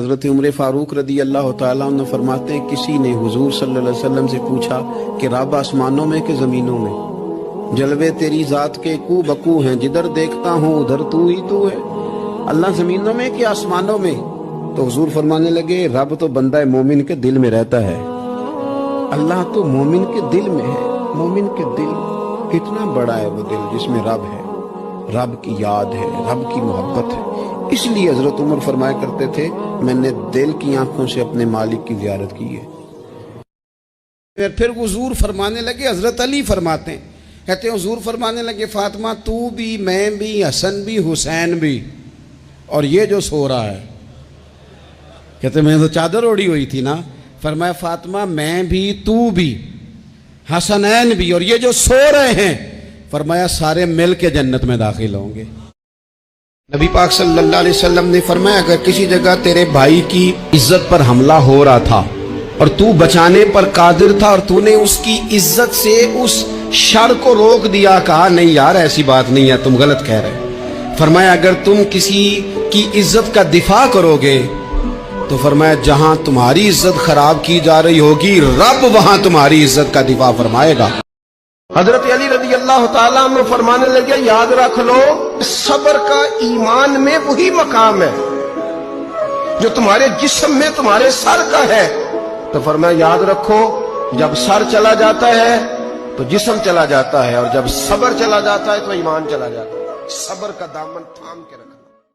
حضرت عمر فاروق رضی اللہ تعالیٰ عنہ فرماتے ہیں کسی نے حضور صلی اللہ علیہ وسلم سے پوچھا کہ رب آسمانوں میں کہ زمینوں میں؟ جلوے تیری ذات کے کو بکو ہیں، جدھر دیکھتا ہوں ادھر تو ہی تو ہے۔ اللہ زمینوں میں کہ آسمانوں میں؟ تو حضور فرمانے لگے رب تو بندہ مومن کے دل میں رہتا ہے، اللہ تو مومن کے دل میں ہے۔ مومن کے دل کتنا بڑا ہے وہ دل جس میں رب ہے، رب کی یاد ہے، رب کی محبت ہے۔ اس لیے حضرت عمر فرمایا کرتے تھے میں نے دل کی آنکھوں سے اپنے مالک کی زیارت کی ہے۔ پھر حضور فرمانے لگے، حضرت علی فرماتے ہیں، کہتے ہیں حضور فرمانے لگے فاطمہ تو بھی، میں بھی، حسن بھی، حسین بھی، اور یہ جو سو رہا ہے، کہتے ہیں میں تو چادر اوڑی ہوئی تھی نا، فرمایا فاطمہ میں بھی، تو بھی، حسنین بھی، اور یہ جو سو رہے ہیں، فرمایا سارے مل کے جنت میں داخل ہوں گے۔ نبی پاک صلی اللہ علیہ وسلم نے فرمایا اگر کسی جگہ تیرے بھائی کی عزت پر حملہ ہو رہا تھا اور تو بچانے پر قادر تھا اور تو نے اس کی عزت سے اس شر کو روک دیا، کہا نہیں یار ایسی بات نہیں ہے، تم غلط کہہ رہے، فرمایا اگر تم کسی کی عزت کا دفاع کرو گے تو فرمایا جہاں تمہاری عزت خراب کی جا رہی ہوگی رب وہاں تمہاری عزت کا دفاع فرمائے گا۔ حضرت علی رضی اللہ تعالیٰ عنہ فرمانے لگے یاد رکھ لو صبر کا ایمان میں وہی مقام ہے جو تمہارے جسم میں تمہارے سر کا ہے۔ تو فرمایا یاد رکھو جب سر چلا جاتا ہے تو جسم چلا جاتا ہے، اور جب صبر چلا جاتا ہے تو ایمان چلا جاتا ہے۔ صبر کا دامن تھام کے رکھو۔